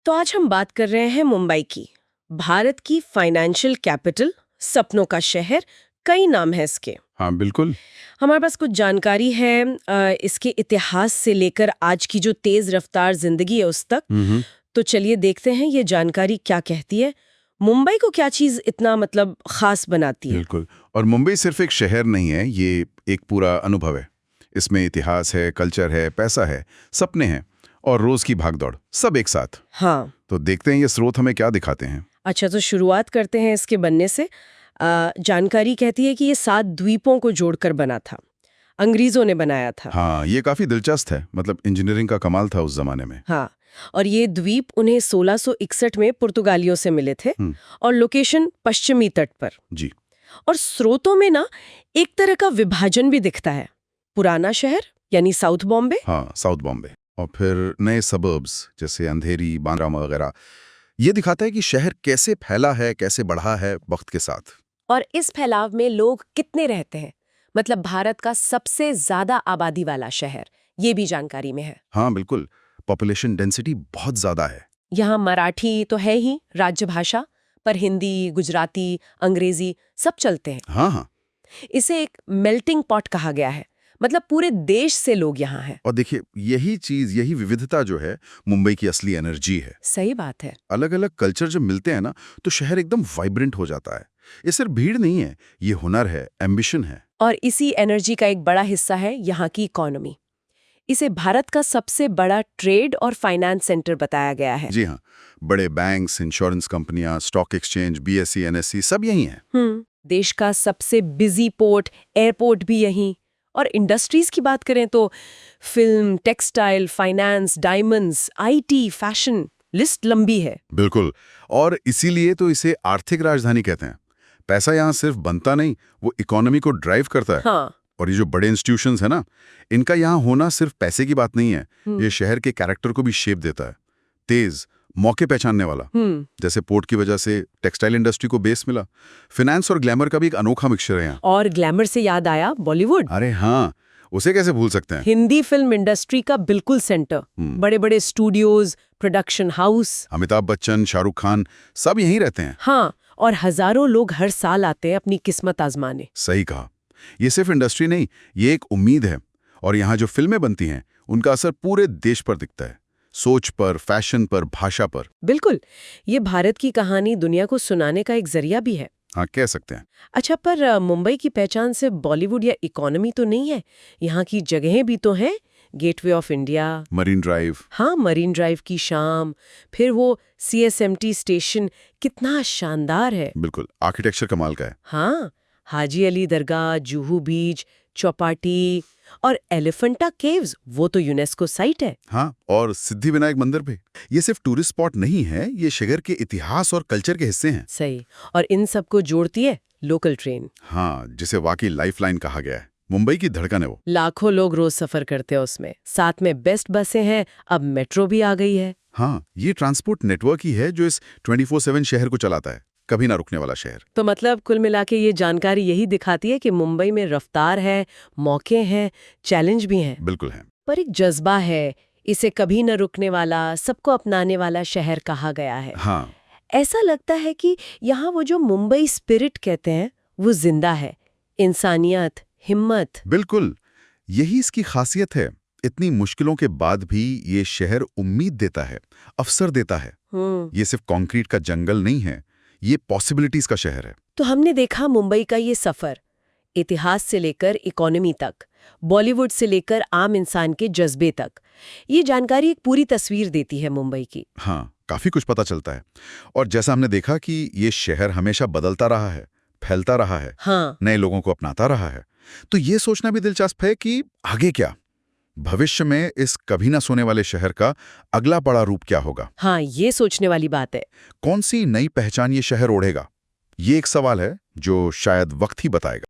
तो आज हम बात कर रहे हैं मुंबई की, भारत की फाइनेंशियल कैपिटल, सपनों का शहर, कई नाम है इसके। हाँ बिल्कुल। हमारे पास कुछ जानकारी है इसके इतिहास से लेकर आज की जो तेज रफ्तार जिंदगी है उस तक। तो चलिए देखते हैं ये जानकारी क्या कहती है, मुंबई को क्या चीज इतना मतलब खास बनाती है। बिल्कुल। और मुंबई सिर्फ एक शहर नहीं है, ये एक पूरा अनुभव है। इसमें इतिहास है, कल्चर है, पैसा है, सपने हैं और रोज की भागदौड़, सब एक साथ। हाँ, तो देखते हैं ये स्रोत हमें क्या दिखाते हैं। अच्छा तो शुरुआत करते हैं इसके बनने से। जानकारी कहती है कि ये 7 द्वीपों को जोड़कर बना था, अंग्रेजों ने बनाया था। हाँ, ये काफी दिलचस्प है, मतलब इंजीनियरिंग का कमाल था उस जमाने में। हाँ, और ये द्वीप उन्हें 1661 में पुर्तगालियों से मिले थे और लोकेशन पश्चिमी तट पर। जी। और स्रोतों में ना एक तरह का विभाजन भी दिखता है, पुराना शहर यानी साउथ बॉम्बे। हाँ, साउथ बॉम्बे, और फिर नए सबर्ब्स जैसे अंधेरी, बांद्रा वगैरह। ये दिखाता है कि शहर कैसे फैला है, कैसे बढ़ा है वक्त के साथ। और इस फैलाव में लोग कितने रहते हैं, मतलब भारत का सबसे ज्यादा आबादी वाला शहर, ये भी जानकारी में है। हाँ बिल्कुल, पॉपुलेशन डेंसिटी बहुत ज्यादा है। यहाँ मराठी तो है ही राज्य भाषा, पर हिंदी, गुजराती, अंग्रेजी सब चलते हैं। हाँ हाँ। इसे एक मेल्टिंग पॉट कहा गया है, मतलब पूरे देश से लोग यहाँ हैं। और देखिए, यही चीज, यही विविधता जो है मुंबई की असली एनर्जी है। सही बात है। अलग अलग कल्चर जब मिलते हैं ना, तो शहर एकदम वाइब्रेंट हो जाता है। ये सिर्फ भीड़ नहीं है, ये हुनर है, एम्बिशन है। और इसी एनर्जी का एक बड़ा हिस्सा है यहाँ की इकोनॉमी। इसे भारत का सबसे बड़ा ट्रेड और फाइनेंस सेंटर बताया गया है। जी हाँ, बड़े बैंक्स, इंश्योरेंस कंपनियां, स्टॉक एक्सचेंज, बीएसई, एनएसई सब यही हैं। देश का सबसे बिजी पोर्ट, एयरपोर्ट भी यहीं। और इंडस्ट्रीज की बात करें तो film, textile, finance, diamonds, IT, fashion, list लंबी है। बिल्कुल, और इसीलिए तो इसे आर्थिक राजधानी कहते हैं। पैसा यहाँ सिर्फ बनता नहीं, वो इकोनॉमी को ड्राइव करता है। हाँ। और ये जो बड़े इंस्टीट्यूशंस है ना, इनका यहाँ होना सिर्फ पैसे की बात नहीं है, ये शहर के कैरेक्टर को भी शेप देता है। तेज, मौके पहचानने वाला, जैसे पोर्ट की वजह से टेक्सटाइल इंडस्ट्री को बेस मिला। फाइनेंस और ग्लैमर का भी एक अनोखा मिक्सचर है यहाँ। और ग्लैमर से याद आया बॉलीवुड। अरे हाँ, उसे कैसे भूल सकते हैं। हिंदी फिल्म इंडस्ट्री का बिल्कुल सेंटर, बड़े बड़े studios, production house. Amitabh Bachchan, Shahrukh Khan सब यहीं रहते हैं। हाँ, और हजारों लोग हर साल आते हैं अपनी किस्मत आजमाने। सही कहा, ये सिर्फ इंडस्ट्री नहीं, ये एक उम्मीद है। और यहाँ जो फिल्में बनती हैं, उनका असर पूरे देश पर दिखता है, सोच पर, फैशन पर, भाषा पर। बिल्कुल, ये भारत की कहानी दुनिया को सुनाने का एक जरिया भी है। हाँ, कह सकते हैं। अच्छा, पर मुंबई की पहचान सिर्फ बॉलीवुड या इकोनॉमी तो नहीं है, यहाँ की जगहें भी तो हैं। Gateway of India, marine drive. हाँ, मरीन ड्राइव की शाम, फिर वो सीएसएमटी स्टेशन कितना शानदार है। बिल्कुल, आर्किटेक्चर कमाल का है। हाँ, हाजी अली दरगाह, जुहू बीच, चौपाटी और एलिफेंटा केव्स, वो तो यूनेस्को साइट है। हाँ, और सिद्धिविनायक मंदिर भी। ये सिर्फ टूरिस्ट स्पॉट नहीं है, ये शहर के इतिहास और कल्चर के हिस्से हैं। सही, और इन सबको जोड़ती है लोकल ट्रेन। हाँ, जिसे वाकई लाइफलाइन कहा गया है। मुंबई की धड़कन है वो। लाखों लोग रोज सफर करते हैं उसमें, साथ में बेस्ट बसें हैं, अब मेट्रो भी आ गई है। हाँ, ये ट्रांसपोर्ट नेटवर्क ही है जो इस 24/7 शहर को चलाता है, कभी ना रुकने वाला शहर। तो मतलब कुल मिला के ये जानकारी यही दिखाती है कि मुंबई में रफ्तार है, मौके हैं, चैलेंज भी हैं, बिल्कुल है। पर एक जज्बा है। इसे कभी न रुकने वाला, सबको अपनाने वाला शहर कहा गया है। हाँ, ऐसा लगता है कि यहाँ वो जो मुंबई स्पिरिट कहते हैं वो जिंदा है, इंसानियत, हिम्मत। बिल्कुल, यही इसकी खासियत है। इतनी मुश्किलों के बाद भी ये शहर उम्मीद देता है, अवसर देता है। ये सिर्फ कंक्रीट का जंगल नहीं है, ये पॉसिबिलिटीज का शहर है। तो हमने देखा मुंबई का ये सफर, इतिहास से लेकर इकोनॉमी तक, बॉलीवुड से लेकर आम इंसान के जज्बे तक। ये जानकारी एक पूरी तस्वीर देती है मुंबई की। हाँ, काफी कुछ पता चलता है। और जैसा हमने देखा कि ये शहर हमेशा बदलता रहा है, फैलता रहा है, हाँ, नए लोगों को अपनाता रहा है। तो ये सोचना भी दिलचस्प है कि आगे क्या, भविष्य में इस कभी ना सोने वाले शहर का अगला बड़ा रूप क्या होगा। हाँ, ये सोचने वाली बात है। कौन सी नई पहचान ये शहर ओढ़ेगा, ये एक सवाल है जो शायद वक्त ही बताएगा।